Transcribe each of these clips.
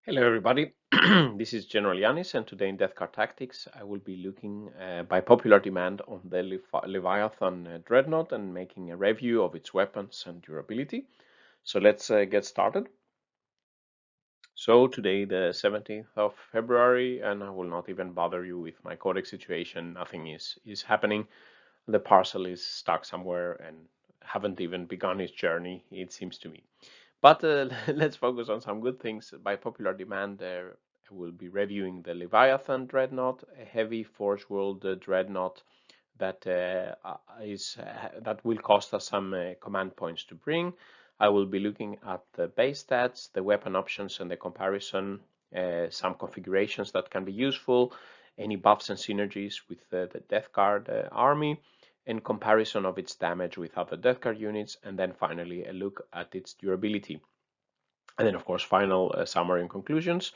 Hello everybody, this is General Yanis, and today in Death Card Tactics I will be looking by popular demand on the Leviathan Dreadnought and making a review of its weapons and durability. So let's get started. So today the 17th of February, and I will not even bother you with my Codex situation. Nothing is happening. The parcel is stuck somewhere and haven't even begun its journey, it seems to me. But let's focus on some good things. By popular demand, I will be reviewing the Leviathan Dreadnought, a heavy Forge World Dreadnought that that will cost us some command points to bring. I will be looking at the base stats, the weapon options, and the comparison, some configurations that can be useful, any buffs and synergies with the Death Guard army, and comparison of its damage with other Death Guard units, and then finally a look at its durability. And then, of course, final summary and conclusions.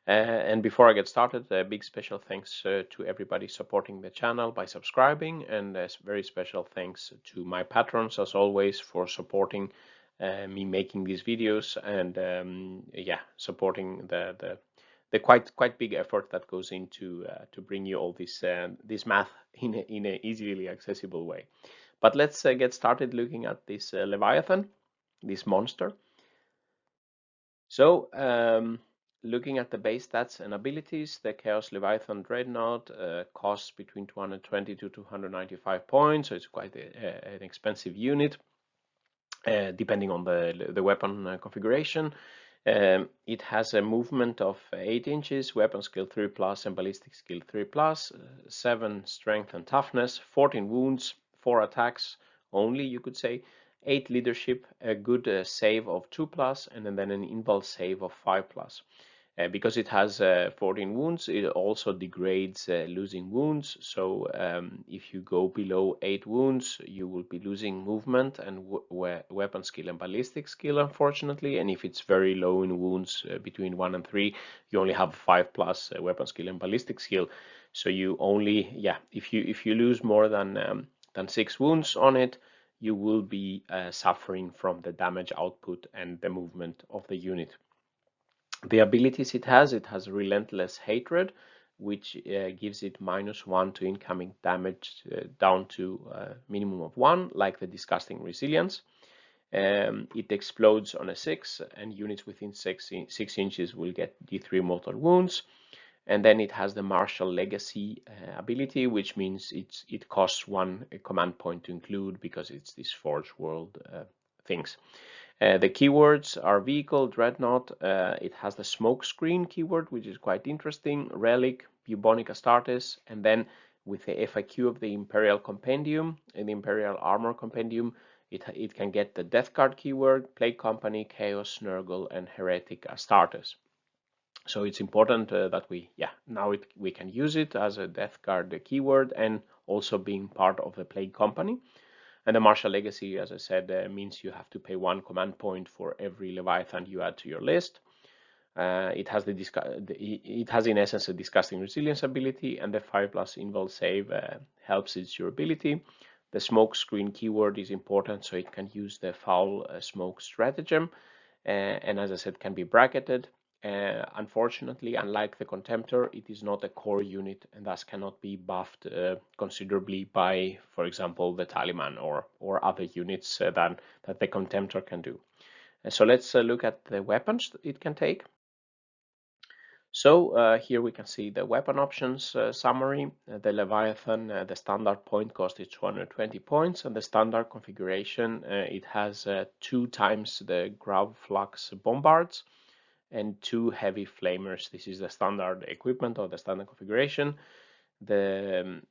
And before I get started, a big special thanks to everybody supporting the channel by subscribing, and a very special thanks to my patrons, as always, for supporting me making these videos and yeah, supporting the quite big effort that goes into to bring you all this math in a easily accessible way. But let's get started looking at this Leviathan, this monster. So, looking at the base stats and abilities, the Chaos Leviathan Dreadnought costs between 220 to 295 points, so it's quite an expensive unit, depending on the weapon configuration. It has a movement of 8 inches, weapon skill 3+, and ballistic skill 3+, 7 strength and toughness, 14 wounds, 4 attacks only, you could say, 8 leadership, a good save of 2+, and then an invul save of 5+. Because it has 14 wounds, it also degrades losing wounds. So if you go below 8 wounds, you will be losing movement and weapon skill and ballistic skill, unfortunately. And if it's very low in wounds, between 1 and 3, you only have 5+ weapon skill and ballistic skill. So you only, yeah, if you lose more than 6 wounds on it, you will be suffering from the damage output and the movement of the unit. The abilities it has Relentless Hatred, which gives it -1 to incoming damage down to minimum of 1, like the Disgusting Resilience. It explodes on a 6, and units within 6 inches will get D3 mortal wounds. And then it has the Martial Legacy ability, which means it costs 1 command point to include because it's this Forge World things. The keywords are Vehicle, Dreadnought. It has the Smoke Screen keyword, which is quite interesting. Relic, Bubonic Astartes, and then with the FAQ of the Imperial Compendium and the Imperial Armor Compendium, it can get the Death Guard keyword, Plague Company, Chaos, Nurgle, and Heretic Astartes. So it's important that we can use it as a Death Guard keyword and also being part of the Plague Company. And the Martial Legacy, as I said, means you have to pay 1 command point for every Leviathan you add to your list. It has in essence a Disgusting Resilience ability, and the 5+ invul save helps its durability. The Smoke Screen keyword is important, so it can use the Foul Smoke stratagem, and as I said, can be bracketed. Unfortunately, unlike the Contemptor, it is not a core unit and thus cannot be buffed considerably by, for example, the Taliban or other units that the Contemptor can do. So let's look at the weapons it can take. So here we can see the weapon options summary. The Leviathan, the standard point cost is 220 points, and the standard configuration, it has 2 times the Grav Flux Bombards and 2 heavy flamers. This is the standard equipment or the standard configuration.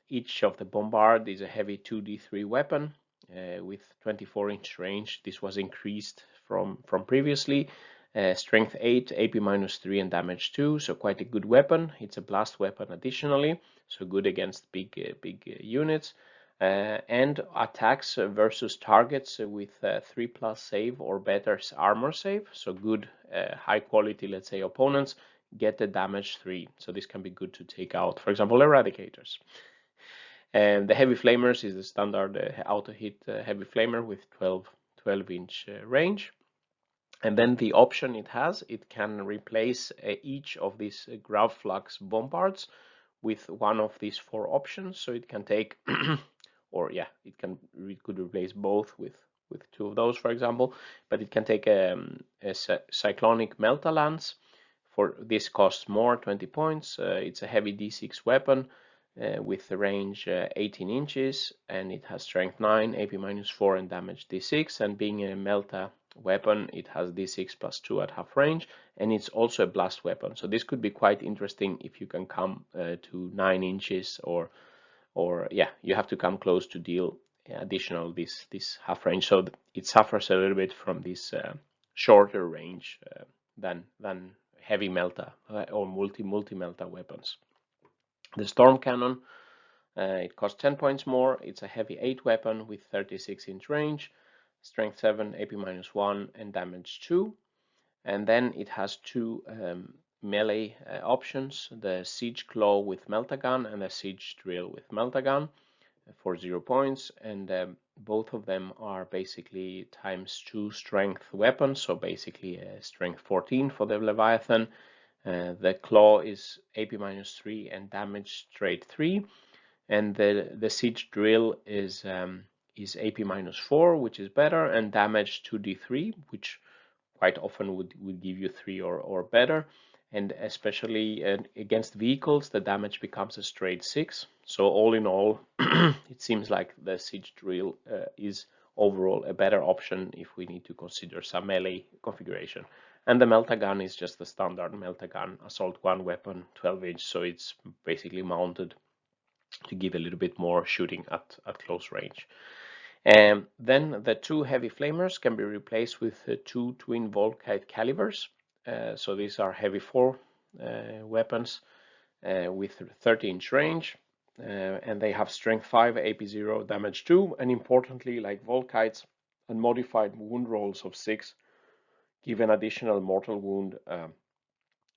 Each of the bombard is a heavy 2d3 weapon with 24-inch range. This was increased from previously. Strength 8, AP -3, and damage 2. So quite a good weapon. It's a blast weapon additionally, so good against big units. And attacks versus targets with 3+ save or better armor save. So good, high quality, let's say, opponents get the damage 3. So this can be good to take out, for example, eradicators. And the heavy flamers is the standard auto hit heavy flamer with 12-inch range. And then the option it has, it can replace each of these Grav Flux bombards with one of these 4 options. So it can take, or yeah, it could replace both with 2 of those, for example. But it can take a Cyclonic Melta-Lance. For this costs more, 20 points. It's a heavy D6 weapon with the range 18 inches, and it has strength 9, AP -4, and damage D6. And being a Melta weapon, it has D6 +2 at half range, and it's also a blast weapon. So this could be quite interesting if you can come to 9 inches, or yeah, you have to come close to deal additional this half range. So it suffers a little bit from this shorter range than heavy Melta or multi Melta weapons. The Storm Cannon, it costs 10 points more. It's a heavy 8 weapon with 36-inch range, strength 7, AP -1, and damage 2. And then it has 2 melee options, the Siege Claw with Meltagun and the Siege Drill with Meltagun for 0 points. And both of them are basically ×2 strength weapons, so basically strength 14 for the Leviathan. The Claw is AP -3 and damage straight 3. And the Siege Drill is AP -4, which is better, and damage 2d3, which quite often would give you 3 or better. And especially against vehicles, the damage becomes a straight 6. So all in all, it seems like the Siege Drill is overall a better option if we need to consider some melee configuration. And the Meltagun is just the standard Meltagun Assault 1 weapon, 12-inch, so it's basically mounted to give a little bit more shooting at close range. Then the 2 heavy flamers can be replaced with 2 twin Volkite calibers. So these are heavy 4 weapons with 30-inch range, and they have strength 5, AP 0, damage 2, and importantly, like Volkites, and modified wound rolls of 6 give an additional mortal wound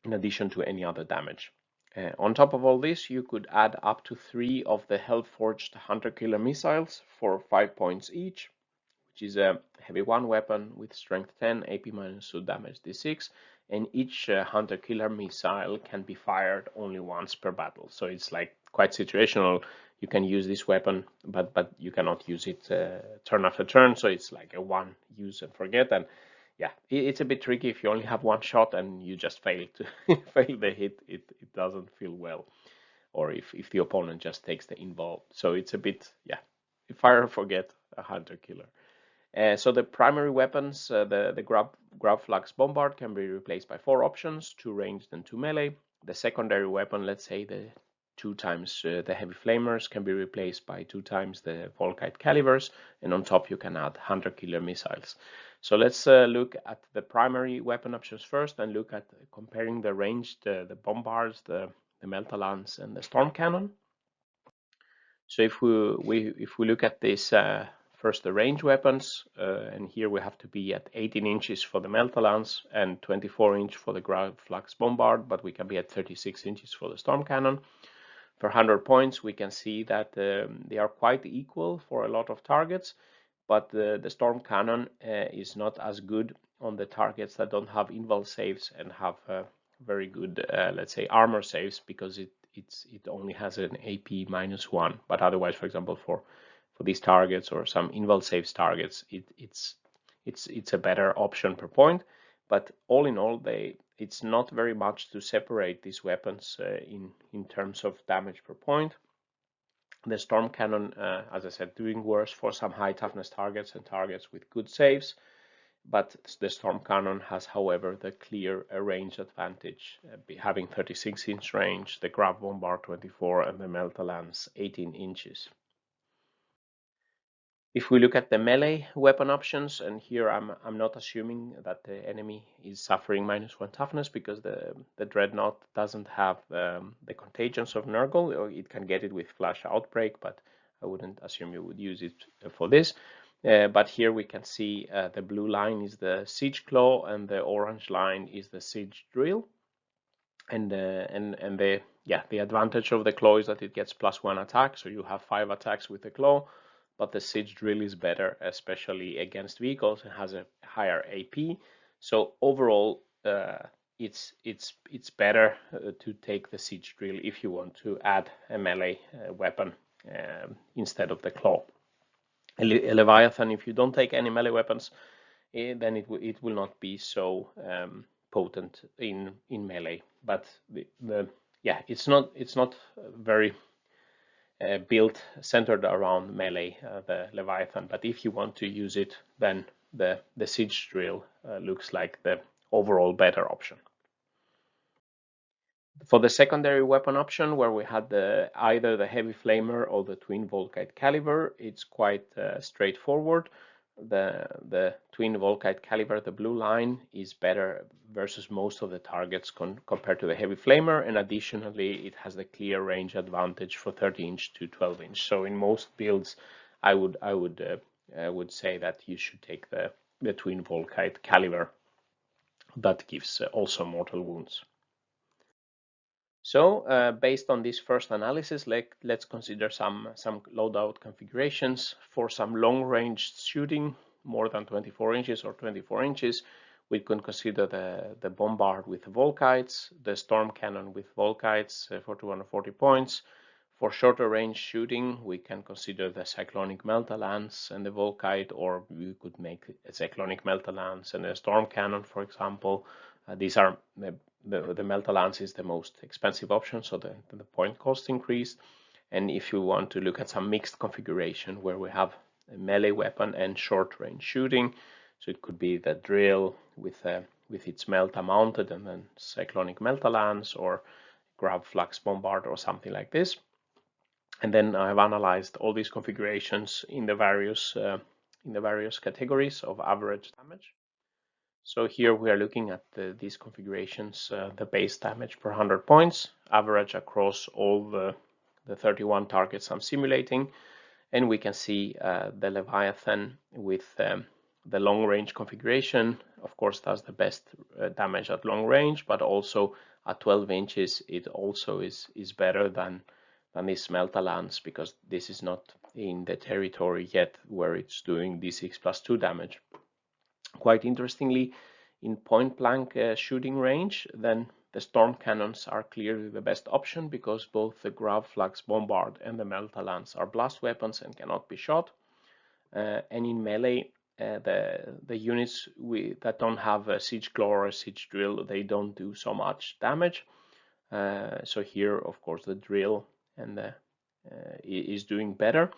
in addition to any other damage. On top of all this, you could add up to 3 of the Hellforged Hunter Killer missiles for 5 points each, which is a heavy 1 weapon with strength 10, AP -2, damage D6, and each Hunter Killer missile can be fired only once per battle. So it's like quite situational. You can use this weapon, but you cannot use it turn after turn. So it's like a 1 use and forget. And yeah, it's a bit tricky if you only have 1 shot and you just fail to fail the hit. It doesn't feel well, or if the opponent just takes the involved. So it's a bit, yeah, fire or forget a Hunter Killer. So the primary weapons, the Grav Flux Bombard, can be replaced by 4 options, 2 ranged and 2 melee. The secondary weapon, let's say the 2 times the heavy flamers, can be replaced by 2 times the Volkite calibers, and on top you can add Hunter Killer missiles. So let's look at the primary weapon options first, and look at comparing the ranged, the bombards, the Melta-Lance, and the Storm Cannon. So if we look at this first, the range weapons, and here we have to be at 18 inches for the Melta-Lance and 24 inch for the Grav Flux Bombard, but we can be at 36 inches for the Storm Cannon. For 100 points, we can see that they are quite equal for a lot of targets, but the Storm Cannon is not as good on the targets that don't have invul saves and have very good, let's say, armor saves, because it only has an AP -1. But otherwise, for example, for these targets or some invul saves targets, it's a better option per point. But all in all, it's not very much to separate these weapons in terms of damage per point. The Storm Cannon, as I said, doing worse for some high toughness targets and targets with good saves. But the Storm Cannon has, however, the clear range advantage, having 36-inch range, the Grav Bombard 24, and the Melta-Lance 18 inches. If we look at the melee weapon options, and here I'm not assuming that the enemy is suffering -1 toughness, because the Dreadnought doesn't have the contagions of Nurgle, or it can get it with Flash Outbreak, but I wouldn't assume you would use it for this. But here we can see the blue line is the Siege Claw, and the orange line is the Siege Drill. And the advantage of the Claw is that it gets +1 attack, so you have 5 attacks with the Claw. But the Siege Drill is better, especially against vehicles, and has a higher AP. So overall, it's better to take the siege drill if you want to add a melee weapon instead of the claw. A Leviathan, if you don't take any melee weapons, then it will not be so potent in melee. But yeah, it's not very built centered around melee, the Leviathan. But if you want to use it, then the siege drill looks like the overall better option. For the secondary weapon option, where we had either the heavy flamer or the twin Volkite caliber, it's quite straightforward. The twin Volkite caliber, the blue line, is better versus most of the targets compared to the heavy flamer, and additionally it has the clear range advantage for 30-inch to 12-inch. So in most builds, I would say that you should take the twin Volkite caliber. That gives also mortal wounds. So based on this first analysis, let's consider some loadout configurations. For some long-range shooting, more than 24 inches or 24 inches, we can consider the bombard with Volkites, the storm cannon with Volkites for 240 points. For shorter range shooting, we can consider the cyclonic Melta-Lance and the Volkite, or we could make a cyclonic Melta-Lance and a storm cannon, for example. These are the Melta-Lance is the most expensive option, so the point cost increased. And if you want to look at some mixed configuration where we have a melee weapon and short range shooting, so it could be the drill with its Melta mounted and then cyclonic Melta-Lance or Grav Flux Bombard or something like this. And then I have analyzed all these configurations in the various categories of average damage. So here we are looking at these configurations, the base damage per 100 points, average across all the 31 targets I'm simulating. And we can see the Leviathan with the long range configuration. Of course, that's the best damage at long range, but also at 12 inches, it also is better than this Melta-Lance, because this is not in the territory yet where it's doing D6+2 damage. Quite interestingly, in point blank shooting range, then the storm cannons are clearly the best option, because both the Grav Flux Bombard and the Melta-Lance are blast weapons and cannot be shot. And in melee, the units that don't have a siege claw or a siege drill, they don't do so much damage. So here, of course, the drill and is doing better.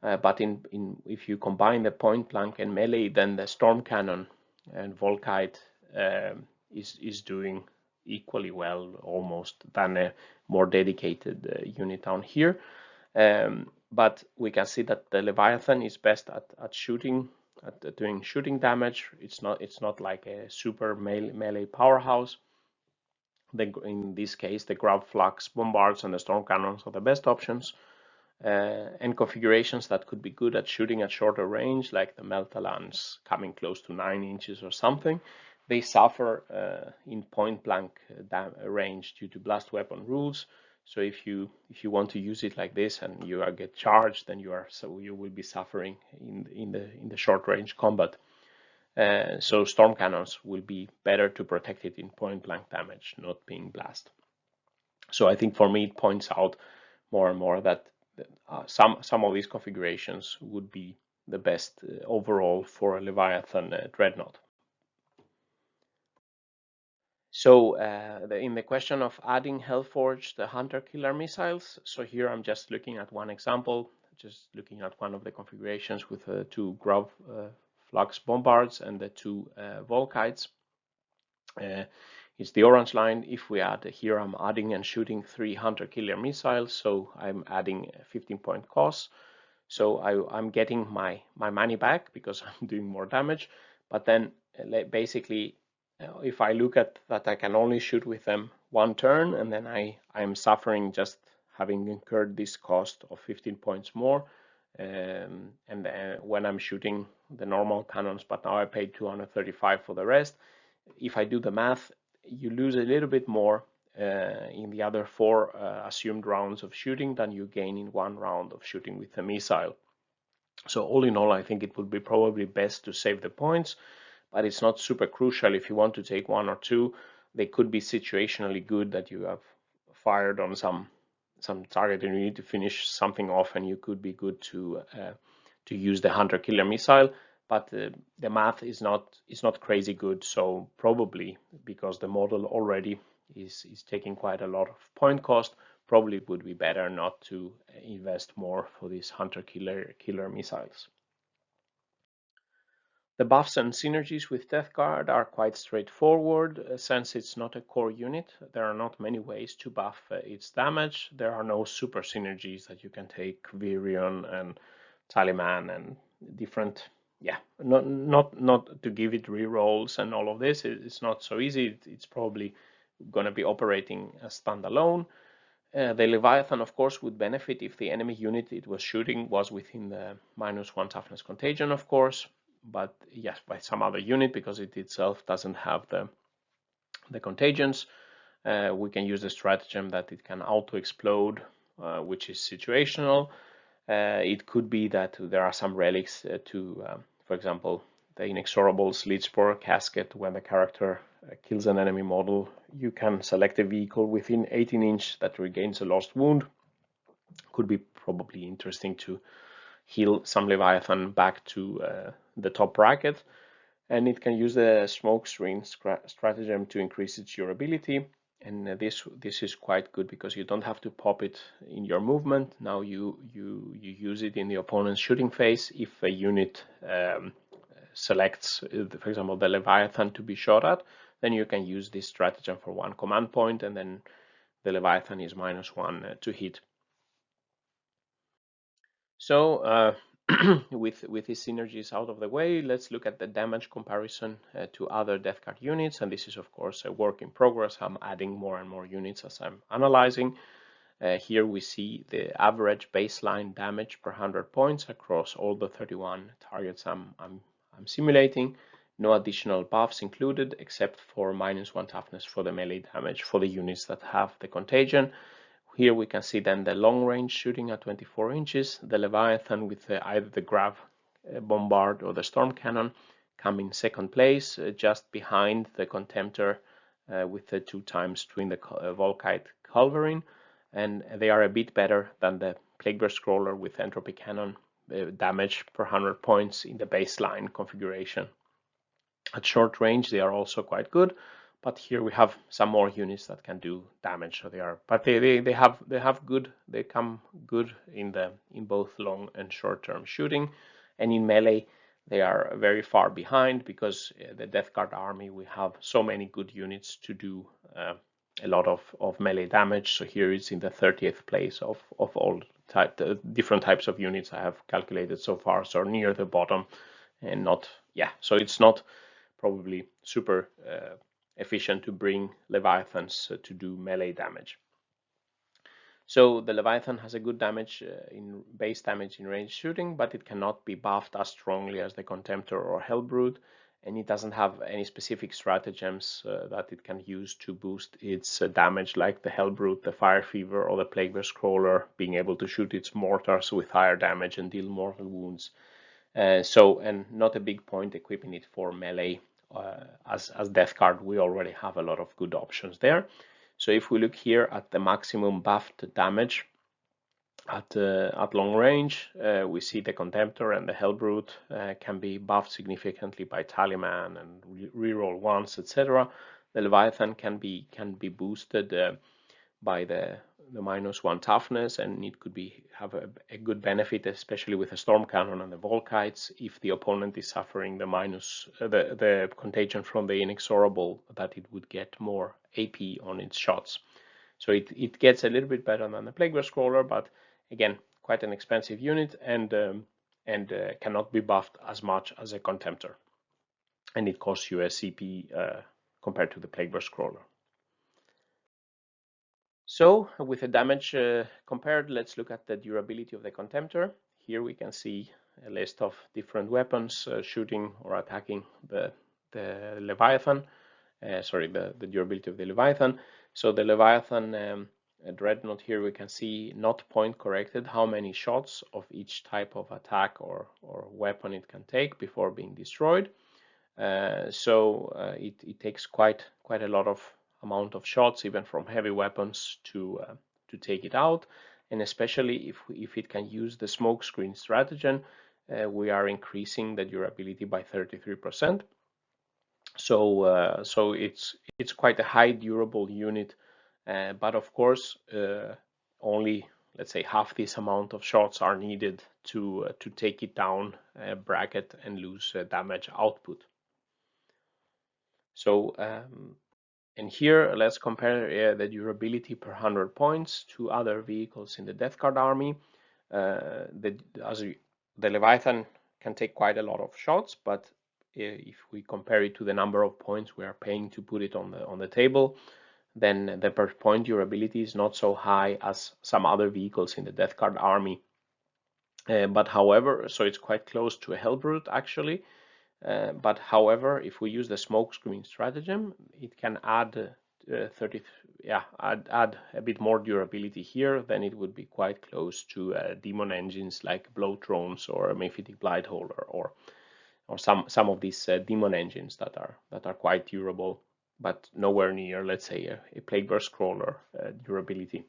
But if you combine the point blank and melee, then the storm cannon and Volkite is doing equally well, almost, than a more dedicated unit down here. But we can see that the Leviathan is best at shooting, at doing shooting damage. It's not like a super melee powerhouse. In this case, the Grav Flux Bombards and the storm cannons are the best options. And configurations that could be good at shooting at shorter range, like the Melta-Lance coming close to 9 inches or something, they suffer in point blank range due to blast weapon rules. So if you want to use it like this and you get charged, then you will be suffering in the short range combat. So storm cannons will be better to protect it in point blank damage, not being blast. So I think for me it points out more and more that some of these configurations would be the best overall for a Leviathan Dreadnought. So in the question of adding Hellforged Hunter Killer missiles, so here I'm just looking at one example, just looking at one of the configurations with the two Grav Flux Bombards and the two Volkites. It's the orange line. If we add here, I'm adding and shooting 3 Hunter Killer missiles, so I'm adding 15-point cost. So I'm getting my money back because I'm doing more damage. But then basically, if I look at that, I can only shoot with them one turn, and then I'm suffering just having incurred this cost of 15 points more. And when I'm shooting the normal cannons, but now I paid 235 for the rest. If I do the math, you lose a little bit more in the other 4 assumed rounds of shooting than you gain in 1 round of shooting with a missile. So all in all, I think it would be probably best to save the points, but it's not super crucial. If you want to take 1 or 2, they could be situationally good, that you have fired on some target and you need to finish something off, and you could be good to use the hunter killer missile. But the math is not crazy good, so probably because the model already is taking quite a lot of point cost, probably it would be better not to invest more for these hunter killer missiles. The buffs and synergies with Death Guard are quite straightforward. Since it's not a core unit, there are not many ways to buff its damage. There are no super synergies that you can take Virion and Taliman and different, yeah, not to give it rerolls and all of this. It's not so easy. It's probably going to be operating as standalone. The Leviathan, of course, would benefit if the enemy unit it was shooting was within the -1 toughness contagion, of course, but yes, by some other unit, because it itself doesn't have the contagions. We can use the stratagem that it can auto-explode, which is situational. It could be that there are some relics for example, the Inexorable Sleetspore Casket. When the character kills an enemy model, you can select a vehicle within 18 inch that regains a lost wound. Could be probably interesting to heal some Leviathan back to the top bracket. And it can use the smoke screen stratagem to increase its durability. And this is quite good because you don't have to pop it in your movement. Now you use it in the opponent's shooting phase. If a unit selects, for example, the Leviathan to be shot at, then you can use this stratagem for 1 command point, and then the Leviathan is -1 to hit. So with these synergies out of the way, let's look at the damage comparison to other Death Guard units. And this is, of course, a work in progress. I'm adding more and more units as I'm analyzing. Here we see the average baseline damage per 100 points across all the 31 targets I'm simulating. No additional buffs included, except for -1 toughness for the melee damage for the units that have the contagion. Here we can see then the long range shooting at 24 inches. The Leviathan with either the Grav Bombard or the Storm Cannon come in second place, just behind the Contemptor with the 2x Twin the Volkite Culverin. And they are a bit better than the Plaguebear Scroller with Entropy Cannon damage per 100 points in the baseline configuration. At short range, they are also quite good, but here we have some more units that can do damage. So they come good in both long and short term shooting, and in melee they are very far behind because the Death Guard army, we have so many good units to do a lot of melee damage. So here it's in the 30th place of all different types of units I have calculated so far, so near the bottom, and so it's not probably super efficient to bring Leviathans to do melee damage. So the Leviathan has a good damage in base damage in range shooting, but it cannot be buffed as strongly as the Contemptor or Helbrute, and it doesn't have any specific stratagems that it can use to boost its damage, like the Helbrute, the Fire Fever, or the Plaguebear Scroller, being able to shoot its mortars with higher damage and deal mortal wounds. And not a big point equipping it for melee. As Death Guard, we already have a lot of good options there. So if we look here at the maximum buffed damage at long range, we see the Contemptor and the Helbrute can be buffed significantly by Taliman and reroll ones, etc. The Leviathan can be boosted by the -1 toughness, and it could have a good benefit, especially with the Storm Cannon and the Volkites, if the opponent is suffering the contagion from the Inexorable, that it would get more AP on its shots. So it gets a little bit better than the Plaguebear Scroller, but again, quite an expensive unit, and cannot be buffed as much as a Contemptor, and it costs you a CP compared to the Plaguebear Scroller. So with the damage compared, let's look at the durability of the Contemptor. Here we can see a list of different weapons shooting or attacking the Leviathan. The durability of the Leviathan. So the Leviathan Dreadnought, here we can see, not point corrected, how many shots of each type of attack or weapon it can take before being destroyed. So it takes quite a lot of amount of shots, even from heavy weapons, to take it out. And especially if it can use the smokescreen stratagem, we are increasing the durability by 33%. So it's quite a high durable unit, but of course only, let's say, half this amount of shots are needed to take it down bracket and lose damage output. So and here let's compare the durability per 100 points to other vehicles in the Death Guard army. The Leviathan can take quite a lot of shots, but if we compare it to the number of points we are paying to put it on the table, then the per point durability is not so high as some other vehicles in the Death Guard army. But however, so it's quite close to a Helbrute actually. But however, if we use the smokescreen stratagem, it can add add a bit more durability here. Then it would be quite close to demon engines like Bloatdrones or Myphitic Blighthauler or some of these demon engines that are quite durable, but nowhere near, let's say, a Plagueburst Crawler durability.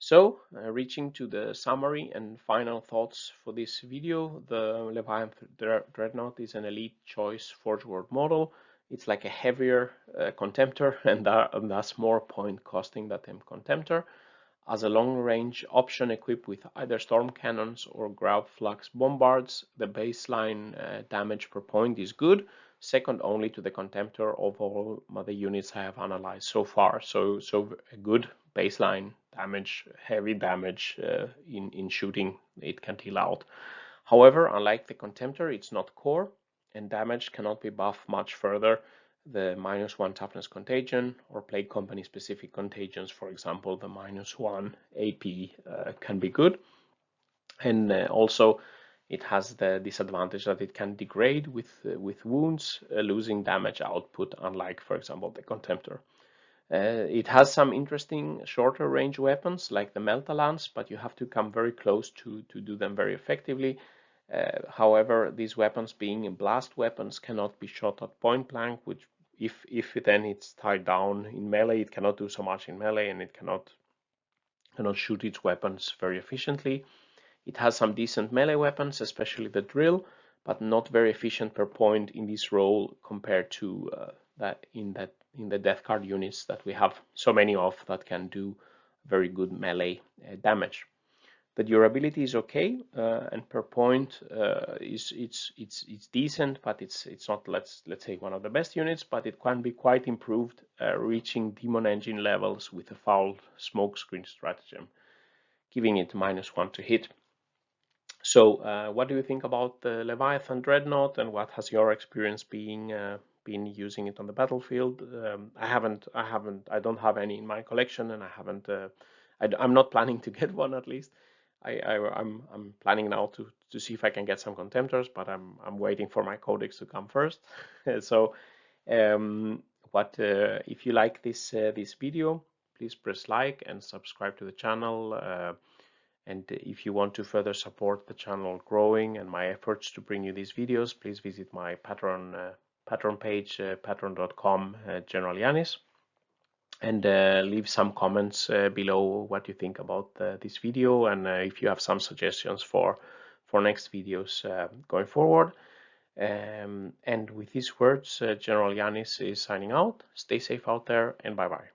So, reaching to the summary and final thoughts for this video, the Leviathan Dreadnought is an elite choice Forge World model. It's like a heavier Contemptor and thus more point costing than Contemptor. As a long-range option equipped with either storm cannons or ground flux bombards, the baseline damage per point is good, second only to the Contemptor of all the units I have analyzed so far. So a good baseline damage, heavy damage in shooting it can deal out. However, unlike the Contemptor, it's not core, and damage cannot be buffed much further. The -1 toughness contagion or Plague Company specific contagions, for example, the -1 AP can be good. And also it has the disadvantage that it can degrade with wounds, losing damage output, unlike, for example, the Contemptor. It has some interesting shorter range weapons like the Melta-Lance, but you have to come very close to do them very effectively. However, these weapons, being blast weapons, cannot be shot at point blank, which if then it's tied down in melee, it cannot do so much in melee, and it cannot shoot its weapons very efficiently. It has some decent melee weapons, especially the drill, but not very efficient per point in this role compared to that in the Death Guard units that we have so many of that can do very good melee damage. The durability is okay, and per point it's decent, but it's not let's say one of the best units, but it can be quite improved, reaching demon engine levels with a foul smokescreen stratagem, giving it -1 to hit. So what do you think about the Leviathan Dreadnought, and what has your experience been using it on the battlefield? I don't have any in my collection, and I'm not planning to get one, at least. I'm planning now to see if I can get some Contemptors, but I'm waiting for my Codex to come first. So if you like this video, please press like and subscribe to the channel. And if you want to further support the channel growing and my efforts to bring you these videos, please visit my Patreon page, patreon.com General Yanis, and leave some comments below what you think about this video, and if you have some suggestions for next videos going forward. And with these words, General Yanis is signing out. Stay safe out there, and bye-bye.